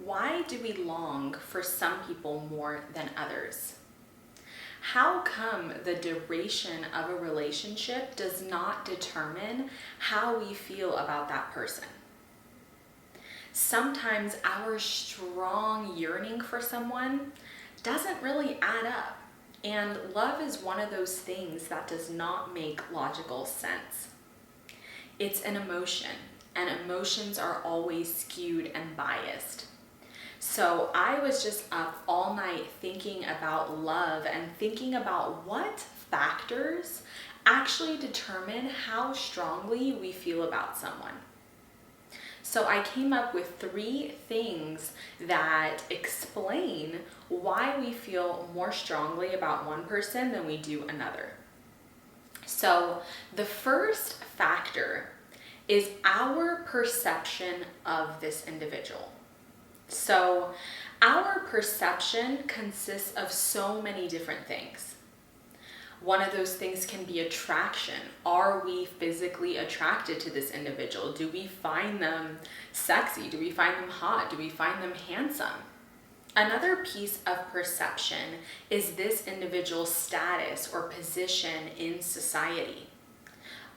why do we long for some people more than others? How come the duration of a relationship does not determine how we feel about that person? Sometimes our strong yearning for someone doesn't really add up, and love is one of those things that does not make logical sense. It's an emotion, and emotions are always skewed and biased. So I was just up all night thinking about love and thinking about what factors actually determine how strongly we feel about someone. So I came up with 3 things that explain why we feel more strongly about one person than we do another. So the first factor is our perception of this individual. So our perception consists of so many different things. One of those things can be attraction. Are we physically attracted to this individual? Do we find them sexy? Do we find them hot? Do we find them handsome? Another piece of perception is this individual's status or position in society.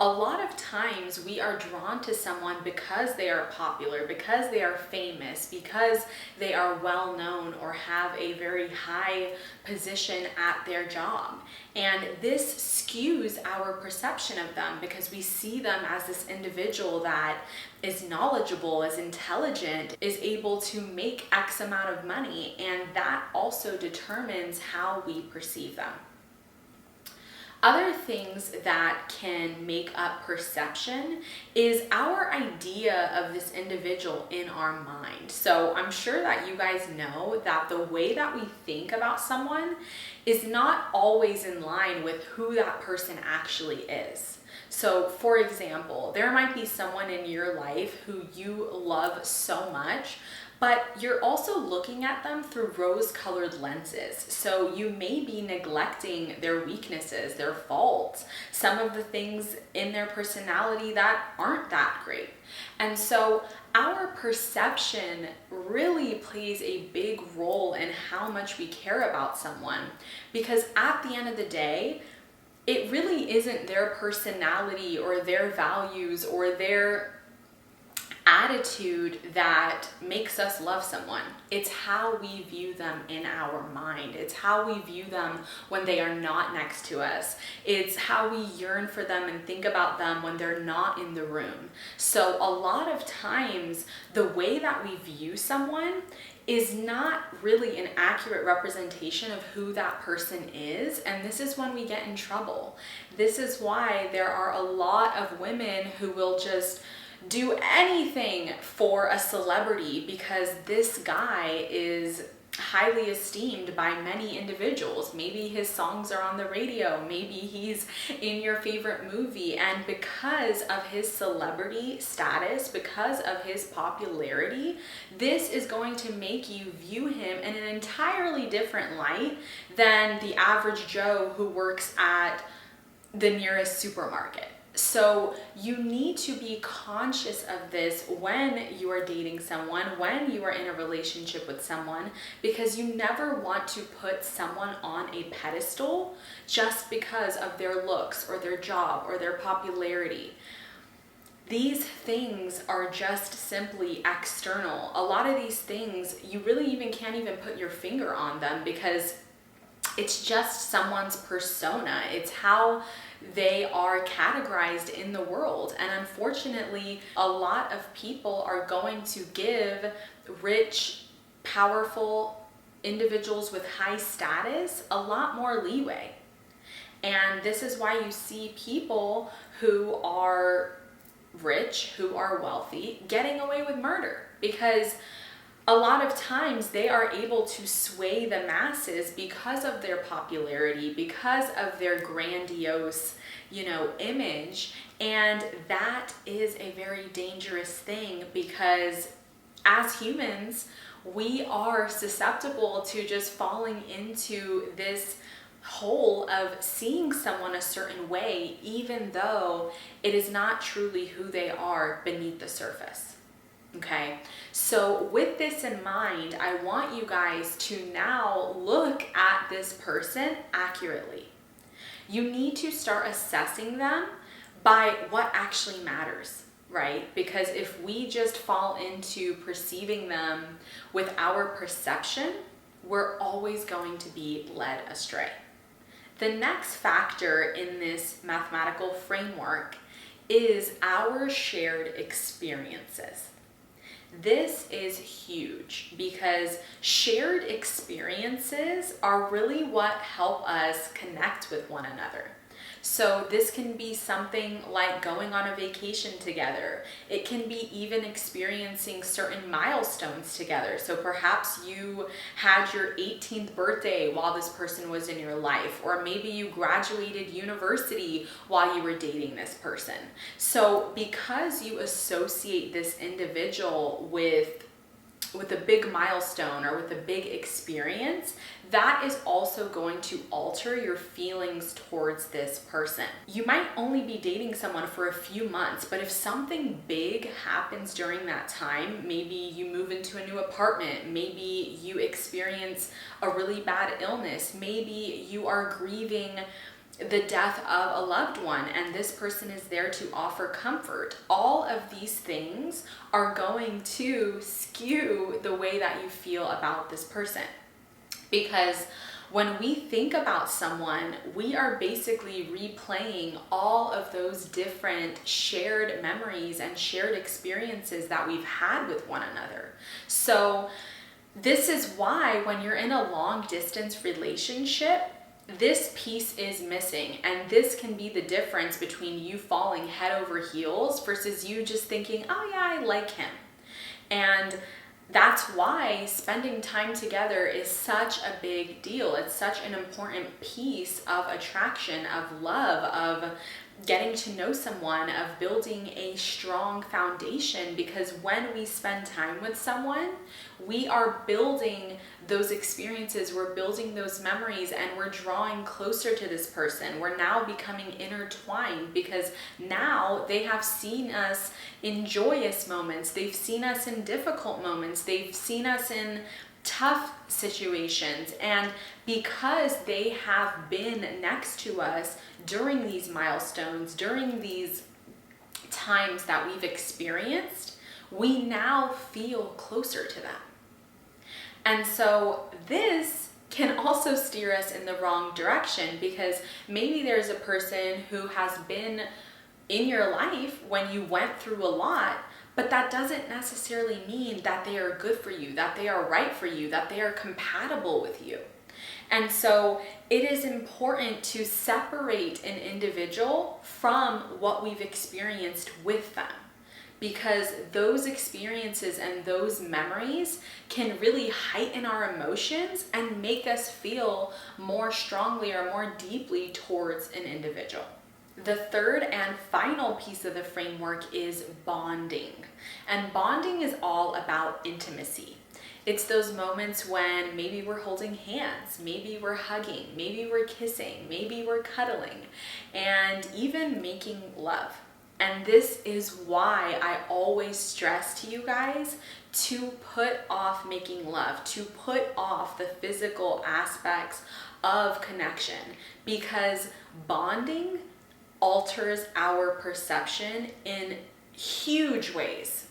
A lot of times we are drawn to someone because they are popular, because they are famous, because they are well known or have a very high position at their job. And this skews our perception of them because we see them as this individual that is knowledgeable, is intelligent, is able to make X amount of money, and that also determines how we perceive them. Other things that can make up perception is our idea of this individual in our mind. So I'm sure that you guys know that the way that we think about someone is not always in line with who that person actually is. So for example, there might be someone in your life who you love so much, but you're also looking at them through rose-colored lenses. So you may be neglecting their weaknesses, their faults, some of the things in their personality that aren't that great. And so our perception really plays a big role in how much we care about someone, because at the end of the day, it really isn't their personality or their values or their attitude that makes us love someone. It's how we view them in our mind. It's how we view them when they are not next to us. It's how we yearn for them and think about them when they're not in the room. So a lot of times, the way that we view someone is not really an accurate representation of who that person is, and this is when we get in trouble. This is why there are a lot of women who will just do anything for a celebrity because this guy is highly esteemed by many individuals. Maybe his songs are on the radio, maybe he's in your favorite movie, and because of his celebrity status, because of his popularity, this is going to make you view him in an entirely different light than the average Joe who works at the nearest supermarket. So you need to be conscious of this when you are dating someone, when you are in a relationship with someone, because you never want to put someone on a pedestal just because of their looks or their job or their popularity. These things are just simply external. A lot of these things, you really even can't even put your finger on them because it's just someone's persona. It's how they are categorized in the world. And unfortunately, a lot of people are going to give rich, powerful individuals with high status a lot more leeway. And this is why you see people who are rich, who are wealthy, getting away with murder, because a lot of times they are able to sway the masses because of their popularity, because of their grandiose, image. And that is a very dangerous thing because as humans, we are susceptible to just falling into this hole of seeing someone a certain way, even though it is not truly who they are beneath the surface. Okay, so with this in mind, I want you guys to now look at this person accurately. You need to start assessing them by what actually matters, right? Because if we just fall into perceiving them with our perception, we're always going to be led astray. The next factor in this mathematical framework is our shared experiences. This is huge because shared experiences are really what help us connect with one another. So this can be something like going on a vacation together. It can be even experiencing certain milestones together. So perhaps you had your 18th birthday while this person was in your life, or maybe you graduated university while you were dating this person. So because you associate this individual with a big milestone or with a big experience, that is also going to alter your feelings towards this person. You might only be dating someone for a few months, but if something big happens during that time, maybe you move into a new apartment, maybe you experience a really bad illness, maybe you are grieving the death of a loved one and this person is there to offer comfort. All of these things are going to skew the way that you feel about this person. Because when we think about someone, we are basically replaying all of those different shared memories and shared experiences that we've had with one another. So this is why when you're in a long distance relationship, this piece is missing, and this can be the difference between you falling head over heels versus you just thinking, oh yeah, I like him. And that's why spending time together is such a big deal. It's such an important piece of attraction, of love, of getting to know someone, of building a strong foundation, because when we spend time with someone, we are building those experiences, we're building those memories, and we're drawing closer to this person. We're now becoming intertwined because now they have seen us in joyous moments, they've seen us in difficult moments, they've seen us in tough situations, and because they have been next to us during these milestones, during these times that we've experienced, we now feel closer to them. And so this can also steer us in the wrong direction, because maybe there's a person who has been in your life when you went through a lot, but that doesn't necessarily mean that they are good for you, that they are right for you, that they are compatible with you. And so it is important to separate an individual from what we've experienced with them, because those experiences and those memories can really heighten our emotions and make us feel more strongly or more deeply towards an individual. The third and final piece of the framework is bonding. And bonding is all about intimacy. It's those moments when maybe we're holding hands, maybe we're hugging, maybe we're kissing, maybe we're cuddling, and even making love. And this is why I always stress to you guys to put off making love, to put off the physical aspects of connection, because bonding alters our perception in huge ways.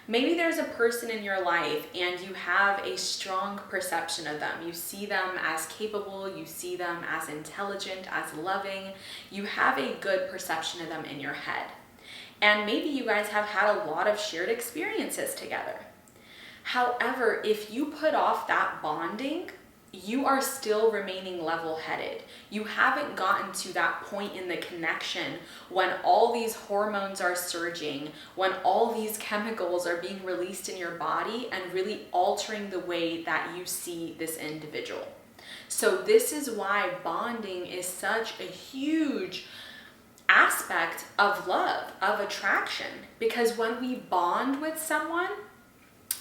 Maybe there's a person in your life and you have a strong perception of them. You see them as capable, you see them as intelligent, as loving. You have a good perception of them in your head. And maybe you guys have had a lot of shared experiences together. However, if you put off that bonding, you are still remaining level-headed. You haven't gotten to that point in the connection when all these hormones are surging, when all these chemicals are being released in your body and really altering the way that you see this individual. So this is why bonding is such a huge aspect of love, of attraction, because when we bond with someone,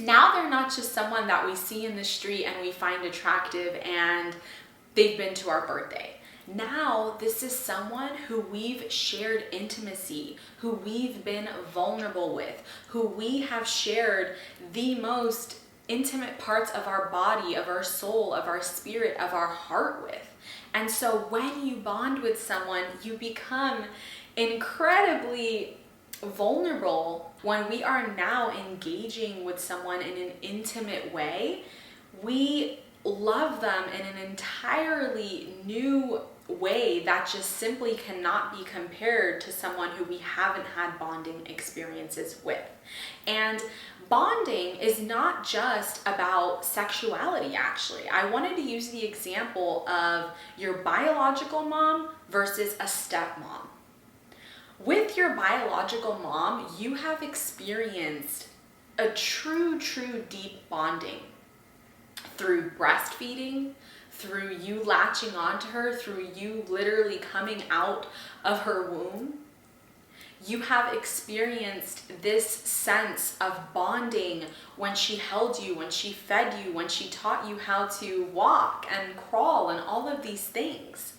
now they're not just someone that we see in the street and we find attractive and they've been to our birthday. Now, this is someone who we've shared intimacy, who we've been vulnerable with, who we have shared the most intimate parts of our body, of our soul, of our spirit, of our heart with. And so when you bond with someone, you become incredibly vulnerable. When we are now engaging with someone in an intimate way, we love them in an entirely new way that just simply cannot be compared to someone who we haven't had bonding experiences with. And bonding is not just about sexuality, actually. I wanted to use the example of your biological mom versus a stepmom. With your biological mom, you have experienced a true deep bonding through breastfeeding, through you latching onto her, through you literally coming out of her womb. You have experienced this sense of bonding when she held you, when she fed you, when she taught you how to walk and crawl and all of these things.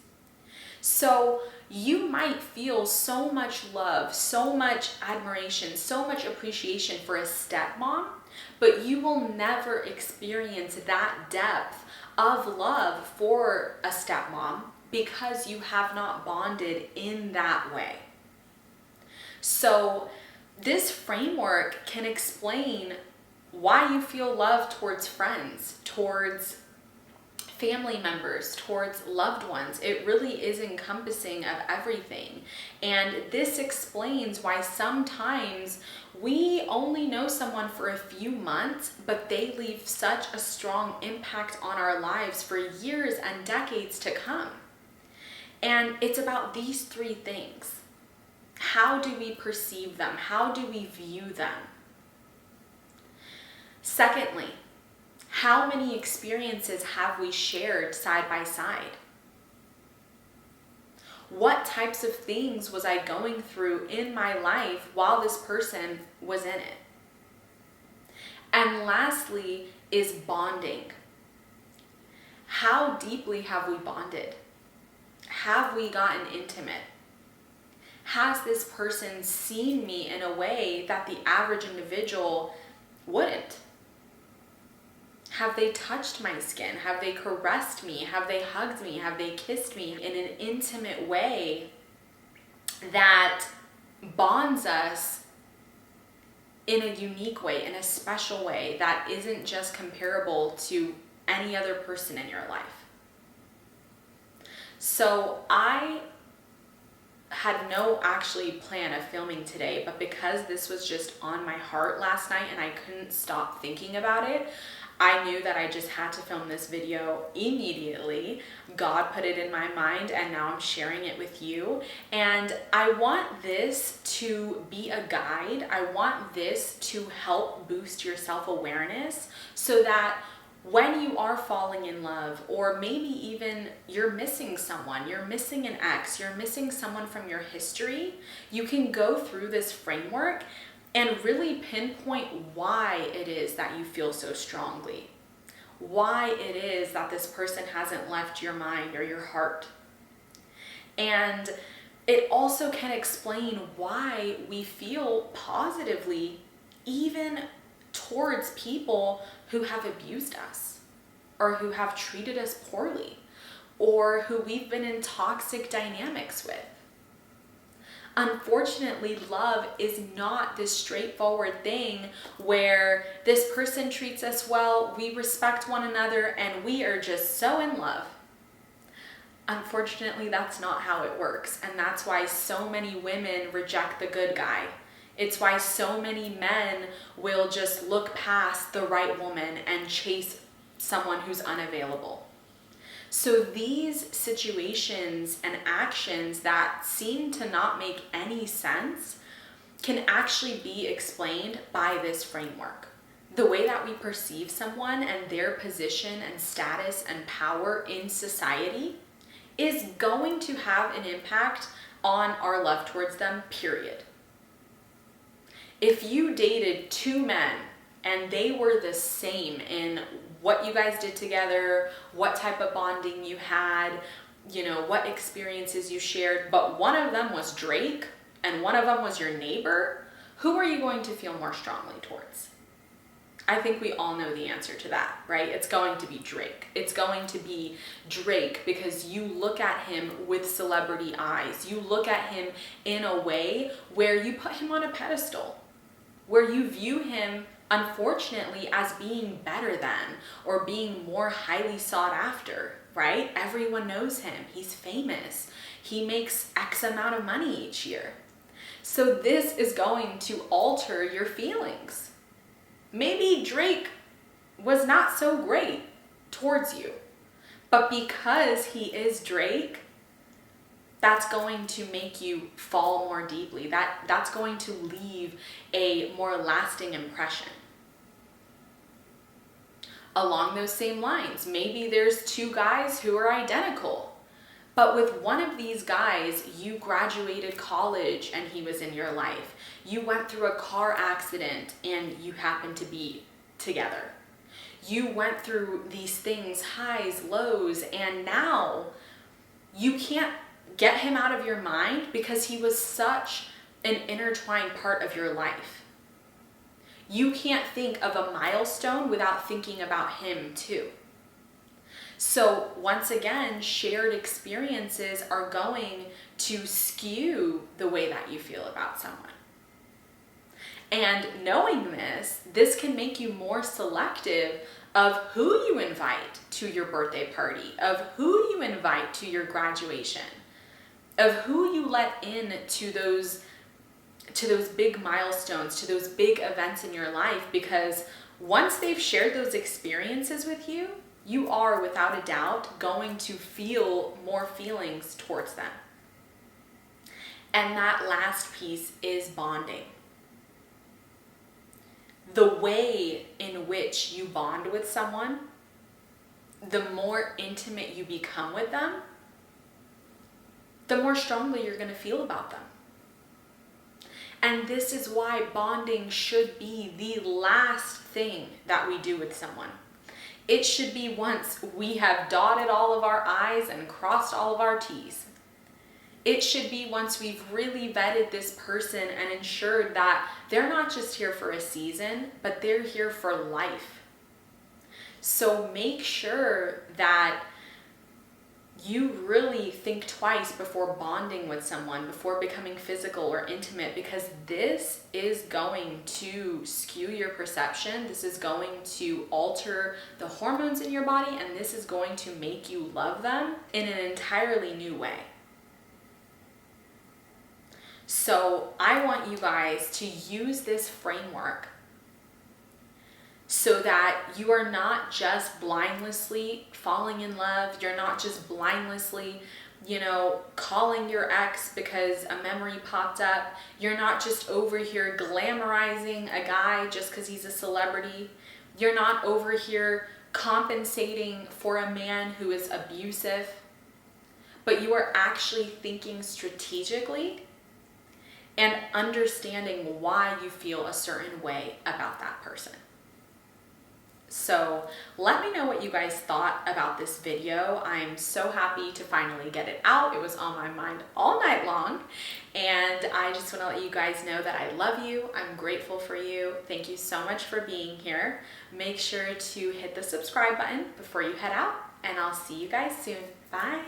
So you might feel so much love, so much admiration, so much appreciation for a stepmom, but you will never experience that depth of love for a stepmom because you have not bonded in that way. So this framework can explain why you feel love towards friends, towards family members, towards loved ones. It really is encompassing of everything. And this explains why sometimes we only know someone for a few months, but they leave such a strong impact on our lives for years and decades to come. And it's about these three things. How do we perceive them? How do we view them? Secondly, how many experiences have we shared side by side? What types of things was I going through in my life while this person was in it? And lastly is bonding. How deeply have we bonded? Have we gotten intimate? Has this person seen me in a way that the average individual wouldn't? Have they touched my skin? Have they caressed me? Have they hugged me? Have they kissed me in an intimate way that bonds us in a unique way, in a special way that isn't just comparable to any other person in your life? So I had no actually plan of filming today, but because this was just on my heart last night and I couldn't stop thinking about it, I knew that I just had to film this video immediately. God put it in my mind and now I'm sharing it with you. And I want this to be a guide. I want this to help boost your self-awareness so that when you are falling in love, or maybe even you're missing someone, you're missing an ex, you're missing someone from your history, you can go through this framework and really pinpoint why it is that you feel so strongly, why it is that this person hasn't left your mind or your heart. And it also can explain why we feel positively even towards people who have abused us or who have treated us poorly or who we've been in toxic dynamics with. Unfortunately, love is not this straightforward thing where this person treats us well, we respect one another, and we are just so in love. Unfortunately, that's not how it works, and that's why so many women reject the good guy. It's why so many men will just look past the right woman and chase someone who's unavailable. So these situations and actions that seem to not make any sense can actually be explained by this framework. The way that we perceive someone and their position and status and power in society is going to have an impact on our love towards them, period. If you dated two men and they were the same in what you guys did together, what type of bonding you had, what experiences you shared, but one of them was Drake and one of them was your neighbor, who are you going to feel more strongly towards? I think we all know the answer to that, right? It's going to be Drake. It's going to be Drake because you look at him with celebrity eyes. You look at him in a way where you put him on a pedestal, where you view him, unfortunately, as being better than or being more highly sought after, right? Everyone knows him. He's famous. He makes X amount of money each year. So this is going to alter your feelings. Maybe Drake was not so great towards you, but because he is Drake, that's going to make you fall more deeply. That's going to leave a more lasting impression. Along those same lines, maybe there's two guys who are identical, but with one of these guys, you graduated college and he was in your life. You went through a car accident and you happened to be together. You went through these things, highs, lows, and now you can't get him out of your mind because he was such an intertwined part of your life. You can't think of a milestone without thinking about him too. So once again, shared experiences are going to skew the way that you feel about someone. And knowing this can make you more selective of who you invite to your birthday party, of who you invite to your graduation, of who you let in to those big milestones, to those big events in your life, because once they've shared those experiences with you, you are without a doubt going to feel more feelings towards them. And that last piece is bonding. The way in which you bond with someone, the more intimate you become with them, the more strongly you're going to feel about them. And this is why bonding should be the last thing that we do with someone. It should be once we have dotted all of our I's and crossed all of our T's. It should be once we've really vetted this person and ensured that they're not just here for a season, but they're here for life. So make sure that you really think twice before bonding with someone, before becoming physical or intimate, because this is going to skew your perception. This is going to alter the hormones in your body, and this is going to make you love them in an entirely new way. So I want you guys to use this framework so that you are not just blindlessly falling in love. You're not just blindlessly, calling your ex because a memory popped up. You're not just over here glamorizing a guy just because he's a celebrity. You're not over here compensating for a man who is abusive, but you are actually thinking strategically and understanding why you feel a certain way about that person. So let me know what you guys thought about this video. I'm so happy to finally get it out. It was on my mind all night long, and I just want to let you guys know that I love you. I'm grateful for you. Thank you so much for being here. Make sure to hit the subscribe button before you head out, and I'll see you guys soon. Bye.